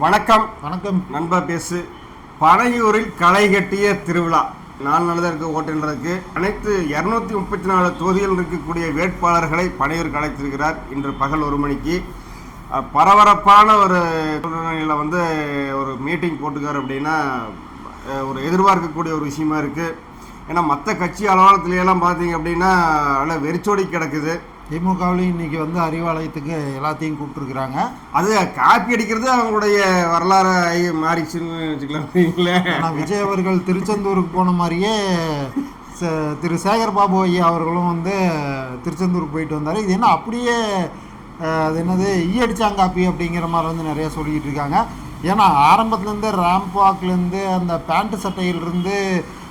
வணக்கம் வணக்கம் நண்பா பேசு. பனையூரில் களை கட்டிய திருவிழா 4 நாள் தான் இருக்கு ஓட்டுன்றதுக்கு. அனைத்து 234 தொகுதிகள் இருக்கக்கூடிய வேட்பாளர்களை பனையூர் அழைத்திருக்கிறார். இன்று பகல் 1 மணிக்கு பரபரப்பான ஒரு சூழ்நிலையில் ஒரு மீட்டிங் போட்டுக்கார் அப்படின்னா ஒரு எதிர்பார்க்கக்கூடிய ஒரு விஷயமா இருக்குது. ஏன்னா மற்ற கட்சி அலுவலகத்திலையெல்லாம் பார்த்தீங்க அப்படின்னா நல்லா வெறிச்சோடி கிடக்குது. திமுகவிலையும் இன்னைக்கு அறிவாலயத்துக்கு எல்லாத்தையும் கூப்பிட்டுருக்குறாங்க. அது காப்பி அடிக்கிறது அவங்களுடைய வரலாறு மாறிச்சுன்னு வச்சுக்கலாம். ஆனால் விஜய் அவர்கள் திருச்செந்தூருக்கு போன மாதிரியே திரு சேகர் பாபு ஐயா அவர்களும் திருச்செந்தூருக்கு போயிட்டு வந்தார். இது என்ன அப்படியே அது என்னது ஈயடிச்சாங்காப்பி அப்படிங்கிற மாதிரி நிறையா சொல்லிக்கிட்டு இருக்காங்க. ஏன்னா ஆரம்பத்துலேருந்து ரேம்ப் வாக்லேருந்து அந்த பேண்ட்டு சட்டையிலிருந்து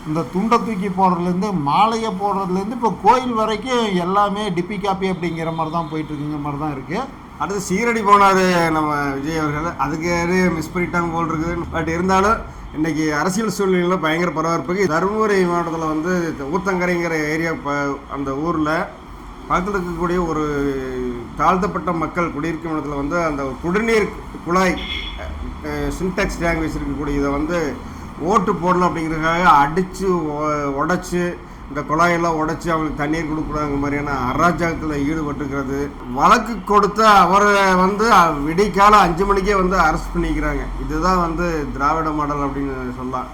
இந்த துண்டை தூக்கி போடுறதுலேருந்து மாலையை போடுறதுலேருந்து இப்போ கோயில் வரைக்கும் எல்லாமே டிப்பி காப்பி அப்படிங்கிற மாதிரி தான் போயிட்டுருக்குங்கிற மாதிரி தான் இருக்குது. அடுத்து சீரடி போனார் நம்ம விஜய் அவர்கள். அதுக்கு மிஸ் பண்ணிட்டாங்க போல் இருக்குது. பட் இருந்தாலும் இன்றைக்கி அரசியல் சூழ்நிலையில் பயங்கர பரபரப்புக்கு தருமபுரி மாவட்டத்தில் ஊத்தங்கரைங்கிற ஏரியா அந்த ஊரில் பக்கத்தில் இருக்கக்கூடிய ஒரு தாழ்த்தப்பட்ட மக்கள் குடியிருக்கும் இடத்துல அந்த குடிநீர் குழாய் சின்டெக்ஸ் டேங்க் வச்சுருக்கக்கூடிய இதை ஓட்டு போடலாம் அப்படிங்கிறதுக்காக அடித்து உடச்சி இந்த குழாயெல்லாம் உடச்சி அவங்களுக்கு தண்ணீர் கொடுக்குறாங்க மாதிரியான அராஜகத்தில் ஈடுபட்டுக்கிறது. வழக்கு கொடுத்த அவரை விடிக்கால 5 மணிக்கே அரெஸ்ட் பண்ணிக்கிறாங்க. இதுதான் திராவிட மாடல் அப்படின்னு சொல்லலாம்.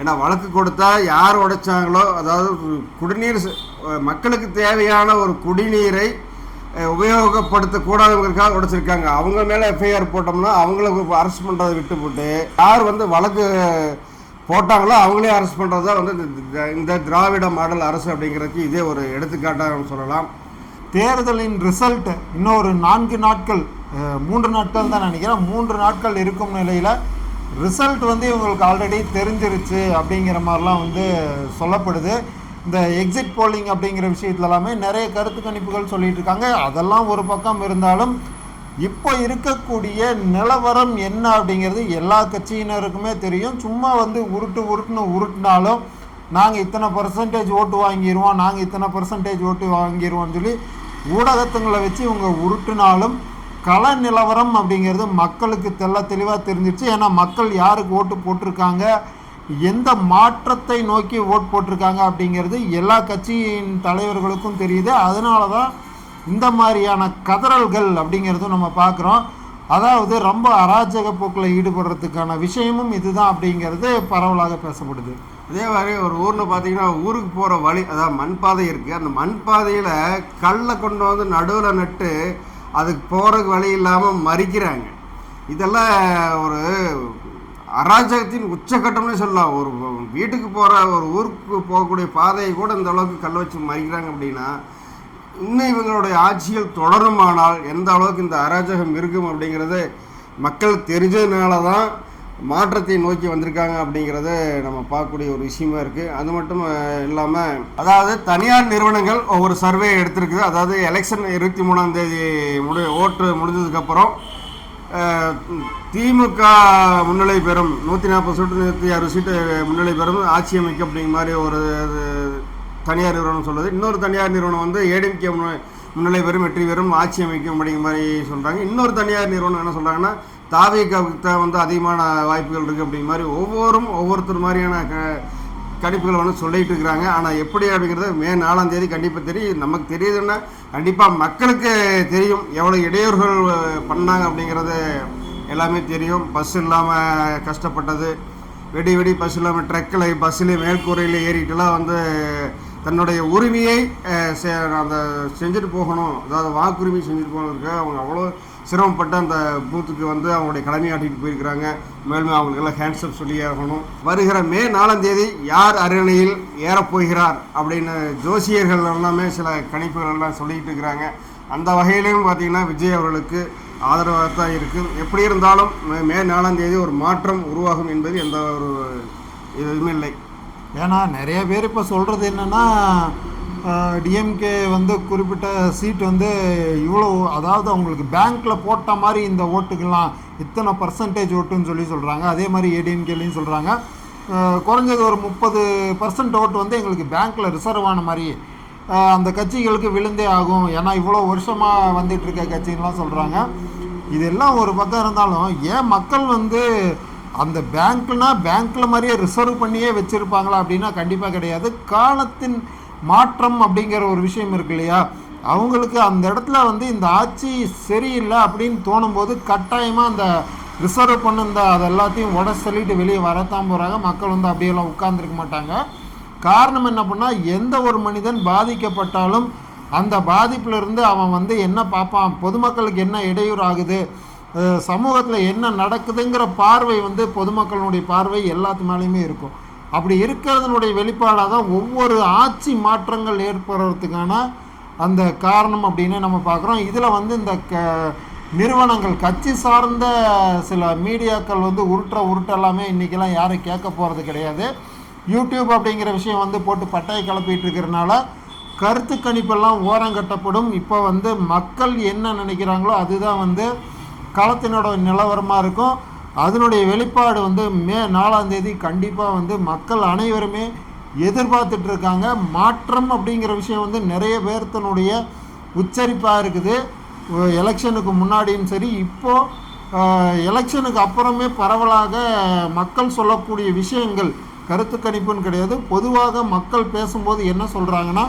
ஏன்னா வழக்கு கொடுத்தா யார் உடைச்சாங்களோ, அதாவது குடிநீர் மக்களுக்கு தேவையான ஒரு குடிநீரை உபயோகப்படுத்தக்கூடாதுங்கிறதுக்காக உடைச்சிருக்காங்க. அவங்க மேலே எஃப்ஐஆர் போட்டோம்னா அவங்களுக்கு அரெஸ்ட் பண்ணுறதை விட்டு போட்டு யார் வழக்கு போட்டாங்களோ அவங்களே அரெஸ்ட் பண்ணுறது தான் இந்த திராவிட மாடல் அரசு அப்படிங்கிறதுக்கு இதே ஒரு எடுத்துக்காட்டாக சொல்லலாம். தேர்தலின் ரிசல்ட் இன்னும் ஒரு 4 நாட்கள் 3 நாட்கள் தான் நினைக்கிறேன், 3 நாட்கள் இருக்கும் நிலையில் ரிசல்ட் இவங்களுக்கு ஆல்ரெடி தெரிஞ்சிருச்சு அப்படிங்கிற மாதிரிலாம் சொல்லப்படுது. இந்த எக்ஸிட் போலிங் அப்படிங்கிற விஷயத்துல எல்லாமே நிறைய கருத்து கணிப்புகள் சொல்லிட்டு இருக்காங்க. அதெல்லாம் ஒரு பக்கம் இருந்தாலும் இப்போ இருக்கக்கூடிய நிலவரம் என்ன அப்படிங்கிறது எல்லா கட்சியினருக்குமே தெரியும். சும்மா உருட்டினாலும் நாங்கள் இத்தனை % ஓட்டு வாங்கிடுவோம், நாங்கள் இத்தனை % ஓட்டு வாங்கிடுவோம்னு சொல்லி ஊடகத்துங்களை வச்சு இவங்க உருட்டினாலும் கள நிலவரம் அப்படிங்கிறது மக்களுக்கு தெளிவாக தெரிஞ்சிடுச்சு. ஏன்னா மக்கள் யாருக்கு ஓட்டு போட்டிருக்காங்க, எந்த மாற்றத்தை நோக்கி ஓட்டு போட்டிருக்காங்க அப்படிங்கிறது எல்லா கட்சியின் தலைவர்களுக்கும் தெரியுது. அதனால தான் இந்த மாதிரியான கதறல்கள் அப்படிங்கிறதும் நம்ம பார்க்குறோம். அதாவது ரொம்ப அராஜக போக்கில் ஈடுபடுறதுக்கான விஷயமும் இதுதான் அப்படிங்கிறது பரவலாக பேசப்படுது. அதே மாதிரி ஒரு ஊரில் பார்த்தீங்கன்னா ஊருக்கு போகிற வழி, அதாவது மண்பாதை இருக்குது. அந்த மண்பாதையில் கல்லை கொண்டு நடுவில் நட்டு அதுக்கு போகிறதுக்கு வழி இல்லாமல் மறிக்கிறாங்க. இதெல்லாம் ஒரு அராஜகத்தின் உச்சக்கட்டம்னே சொல்லலாம். ஒரு வீட்டுக்கு போகிற ஒரு ஊருக்கு போகக்கூடிய பாதையை கூட இந்த அளவுக்கு கல் வச்சு மறிக்கிறாங்க அப்படின்னா இன்னும் இவங்களுடைய ஆட்சிகள் தொடருமானால் எந்த அளவுக்கு இந்த அராஜகம் இருக்கும் அப்படிங்கிறது மக்கள் தெரிஞ்சதுனால தான் மாற்றத்தை நோக்கி வந்திருக்காங்க அப்படிங்கிறத நம்ம பார்க்கக்கூடிய ஒரு விஷயமா இருக்குது. அது மட்டும் இல்லாமல் அதாவது தனியார் நிறுவனங்கள் ஒவ்வொரு சர்வே எடுத்திருக்குது. அதாவது எலெக்ஷன் 23ஆம் தேதி ஓட்டு முடிஞ்சதுக்கப்புறம் திமுக முன்னிலை பெறும் 140 சீட்டு 160 சீட்டு முன்னிலை பெறும் ஆட்சி அமைக்கும் அப்படிங்கிற மாதிரி ஒரு தனியார் நிறுவனம் சொல்லுது. இன்னொரு தனியார் நிறுவனம் ஏடிஎம்கே முன்னிலை பெறும் வெற்றி பெறும் ஆட்சி அமைக்கும் அப்படிங்கிற மாதிரி சொல்கிறாங்க. இன்னொரு தனியார் நிறுவனம் என்ன சொல்கிறாங்கன்னா தாவேக்காவுக்கு அதிகமான வாய்ப்புகள் இருக்குது அப்படிங்கிற மாதிரி ஒவ்வொருத்தர் மாதிரியான கணிப்புகள் சொல்லிகிட்டு இருக்கிறாங்க. ஆனால் எப்படி அப்படிங்கிறது மே 4ஆம் தேதி கண்டிப்பாக தெரியும். நமக்கு தெரியுதுன்னா கண்டிப்பாக மக்களுக்கு தெரியும் எவ்வளோ இடையூறுகள் பண்ணாங்க அப்படிங்கிறது எல்லாமே தெரியும். பஸ் இல்லாமல் கஷ்டப்பட்டது, வெடி பஸ் இல்லாமல் ட்ரக்கில் பஸ்ஸில் மேல்கூரையில் ஏறிட்டுலாம் தன்னுடைய உரிமையை அந்த செஞ்சுட்டு போகணும், அதாவது வாக்குரிமை செஞ்சுட்டு போனதுக்கு அவங்க அவ்வளோ சிரமப்பட்டு அந்த பூத்துக்கு அவங்களுடைய கடமையாட்டிட்டு போயிருக்கிறாங்க. மேலும் அவங்களுக்கெல்லாம் ஹேண்ட்ஸ்அப் சொல்லி ஆகணும். வருகிற மே 4ஆம் தேதி யார் அரியணையில் ஏறப்போகிறார் அப்படின்னு ஜோசியர்கள் எல்லாமே சில கணிப்புகள் எல்லாம் சொல்லிக்கிட்டு இருக்கிறாங்க. அந்த வகையிலையும் பார்த்திங்கன்னா விஜய் அவர்களுக்கு ஆதரவாக தான் இருக்குது. எப்படி இருந்தாலும் மே 4ஆம் தேதி ஒரு மாற்றம் உருவாகும் என்பது எந்த ஒரு இதுவுமே இல்லை. ஏன்னா நிறைய பேர் இப்போ சொல்கிறது என்னென்னா டிஎம்கே குறிப்பிட்ட சீட் இவ்வளோ, அதாவது அவங்களுக்கு பேங்க்கில் போட்ட மாதிரி இந்த ஓட்டுக்கெல்லாம் இத்தனை % ஓட்டுன்னு சொல்கிறாங்க. அதே மாதிரி ஏடிஎம்கேலையும் சொல்கிறாங்க குறைஞ்சது ஒரு 30% ஓட்டு எங்களுக்கு பேங்க்கில் ரிசர்வ் ஆன மாதிரி அந்த கட்சிகளுக்கு விழுந்தே ஆகும். ஏன்னா இவ்வளோ வருஷமாக வந்துட்டுருக்க கட்சின்லாம் சொல்கிறாங்க. இதெல்லாம் ஒரு பக்கம் இருந்தாலும் ஏன் மக்கள் வந்து அந்த பேங்க்கில் மாதிரியே ரிசர்வ் பண்ணியே வச்சுருப்பாங்களா அப்படின்னா கண்டிப்பாக கிடையாது. காலத்தின் மாற்றம் அப்படிங்கிற ஒரு விஷயம் இருக்கு இல்லையா, அவங்களுக்கு அந்த இடத்துல வந்து இந்த ஆட்சி சரியில்லை அப்படின்னு தோணும்போது கட்டாயமாக அந்த ரிசர்வ் பண்ணிருந்த அது எல்லாத்தையும் சொல்லிட்டு வெளியே வரத்தான் போகிறாங்க. மக்கள் வந்து அப்படியெல்லாம் உட்கார்ந்துருக்க மாட்டாங்க. காரணம் என்ன பண்ணால், எந்த ஒரு மனிதன் பாதிக்கப்பட்டாலும் அந்த பாதிப்பிலிருந்து அவன் வந்து என்ன பார்ப்பான், பொதுமக்களுக்கு என்ன இடையூறு ஆகுது, சமூகத்தில் என்ன நடக்குதுங்கிற பார்வை வந்து பொதுமக்களுடைய பார்வை எல்லாத்து மேலேயுமே இருக்கும். அப்படி இருக்கிறதுனுடைய வெளிப்பாடாக தான் ஒவ்வொரு ஆட்சி மாற்றங்கள் ஏற்படுறதுக்கான அந்த காரணம் அப்படின்னு நம்ம பார்க்குறோம். இதில் வந்து இந்த நிறுவனங்கள் கட்சி சார்ந்த சில மீடியாக்கள் வந்து உருட்டு எல்லாமே இன்றைக்கெல்லாம் யாரும் கேட்க போகிறது கிடையாது. யூடியூப் அப்படிங்கிற விஷயம் வந்து போட்டு பட்டையை கிளப்பிட்டு இருக்கிறனால கருத்து கணிப்பெல்லாம் ஓரங்கட்டப்படும். இப்போ வந்து மக்கள் என்ன நினைக்கிறாங்களோ அதுதான் வந்து களத்தினோட நிலவரமாக இருக்கும். அதனுடைய வெளிப்பாடு வந்து மே 4ஆம் தேதி கண்டிப்பாக வந்து மக்கள் அனைவருமே எதிர்பார்த்துட்ருக்காங்க. மாற்றம் அப்படிங்கிற விஷயம் வந்து நிறைய பேர்த்தனுடைய உச்சரிப்பாக இருக்குது. எலெக்ஷனுக்கு முன்னாடியும் சரி, இப்போது எலெக்ஷனுக்கு அப்புறமே பரவலாக மக்கள் சொல்லக்கூடிய விஷயங்கள் கருத்து கணிப்புன்னு கிடையாது. பொதுவாக மக்கள் பேசும்போது என்ன சொல்கிறாங்கன்னா,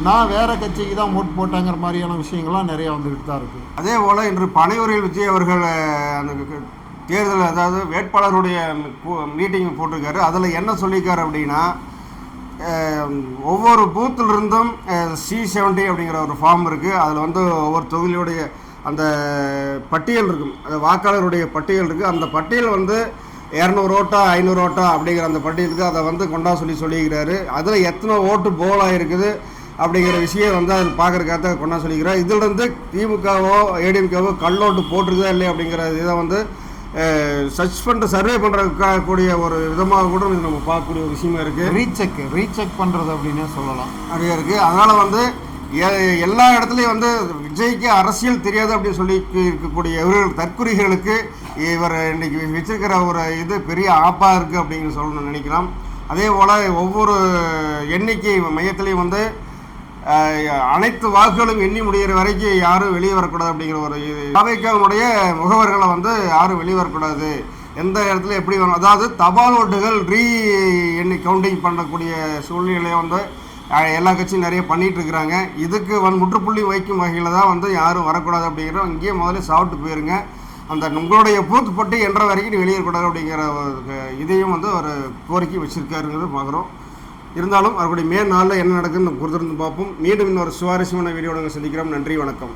நான் வேறு கட்சிக்கு தான் ஓட்டு போட்டாங்கிற மாதிரியான விஷயங்கள்லாம் நிறையா வந்துக்கிட்டு தான் இருக்குது. அதே போல் இன்று பனையூரில் விஜய் அவர்கள் அந்த தேர்தல், அதாவது வேட்பாளருடைய மீட்டிங் போட்டிருக்காரு. அதில் என்ன சொல்லியிருக்காரு அப்படின்னா, ஒவ்வொரு பூத்திலிருந்தும் C70 அப்படிங்கிற ஒரு ஃபார்ம் இருக்குது. அதில் வந்து ஒவ்வொரு தொகுதியுடைய அந்த பட்டியல் இருக்கும், வாக்காளருடைய பட்டியல் இருக்குது. அந்த பட்டியல் வந்து 200 ஓட்டா 500 ஓட்டா அப்படிங்கிற அந்த பட்டியலுக்கு அதை வந்து கொண்டா சொல்லிக்கிறாரு. அதில் எத்தனை ஓட்டு போலாக இருக்குது அப்படிங்கிற விஷயம் வந்து அது பார்க்குறக்காக கொண்டா சொல்லிக்கிறார். இதிலிருந்து திமுகவோ ஏடிஎம்கேவோ கள்ளோட்டு போட்டிருக்குதா இல்லையா அப்படிங்கிற இதை வந்து சர்ச் பண்ணுற சர்வே பண்ணுறக்கூடிய ஒரு விதமாக கூட இது நம்ம பார்க்கக்கூடிய ஒரு விஷயமா இருக்குது. ரீசெக் பண்ணுறது அப்படின்னே சொல்லலாம், நிறையா இருக்குது. அதனால் வந்து எல்லா இடத்துலையும் வந்து விஜய்க்கு அரசியல் தெரியாது அப்படின்னு சொல்லி இருக்கக்கூடிய இவர்கள் தற்குறிகளுக்கு இவர் இன்றைக்கி வச்சிருக்கிற ஒரு இது பெரிய ஆப்பாக இருக்குது அப்படிங்கிற சொல்லணும்னு நினைக்கலாம். அதே போல் ஒவ்வொரு எண்ணிக்கை மையத்திலையும் வந்து அனைத்து வாக்குகளும் எண்ணி முடிகிற வரைக்கும் யாரும் வெளியே வரக்கூடாது அப்படிங்கிற ஒரு அவைக்கவனுடைய முகவர்களை வந்து யாரும் வெளியே வரக்கூடாது, எந்த இடத்துல எப்படி வரும், அதாவது தபால் ஓட்டுகள் கவுண்டிங் பண்ணக்கூடிய சூழ்நிலையை வந்து எல்லா கட்சியும் நிறைய பண்ணிகிட்டு இருக்கிறாங்க. இதுக்கு முற்றுப்புள்ளி வைக்கும் வகையில் தான் வந்து யாரும் வரக்கூடாது அப்படிங்கிற இங்கேயே முதல்ல சாப்பிட்டு போயிருங்க, அந்த உங்களுடைய பூத் பட்டு என்ற வரைக்கும் வெளியேறக்கூடாது அப்படிங்கிற இதையும் வந்து ஒரு கோரிக்கை வச்சுருக்காருங்கிறது பார்க்குறோம். இருந்தாலும் அவருடைய மே 4 என்ன நடக்குதுன்னு பொறுத்திருந்து பார்ப்போம். மீண்டும் இன்னொரு சுவாரஸ்யமான வீடியோட சந்திக்கிறோம். நன்றி, வணக்கம்.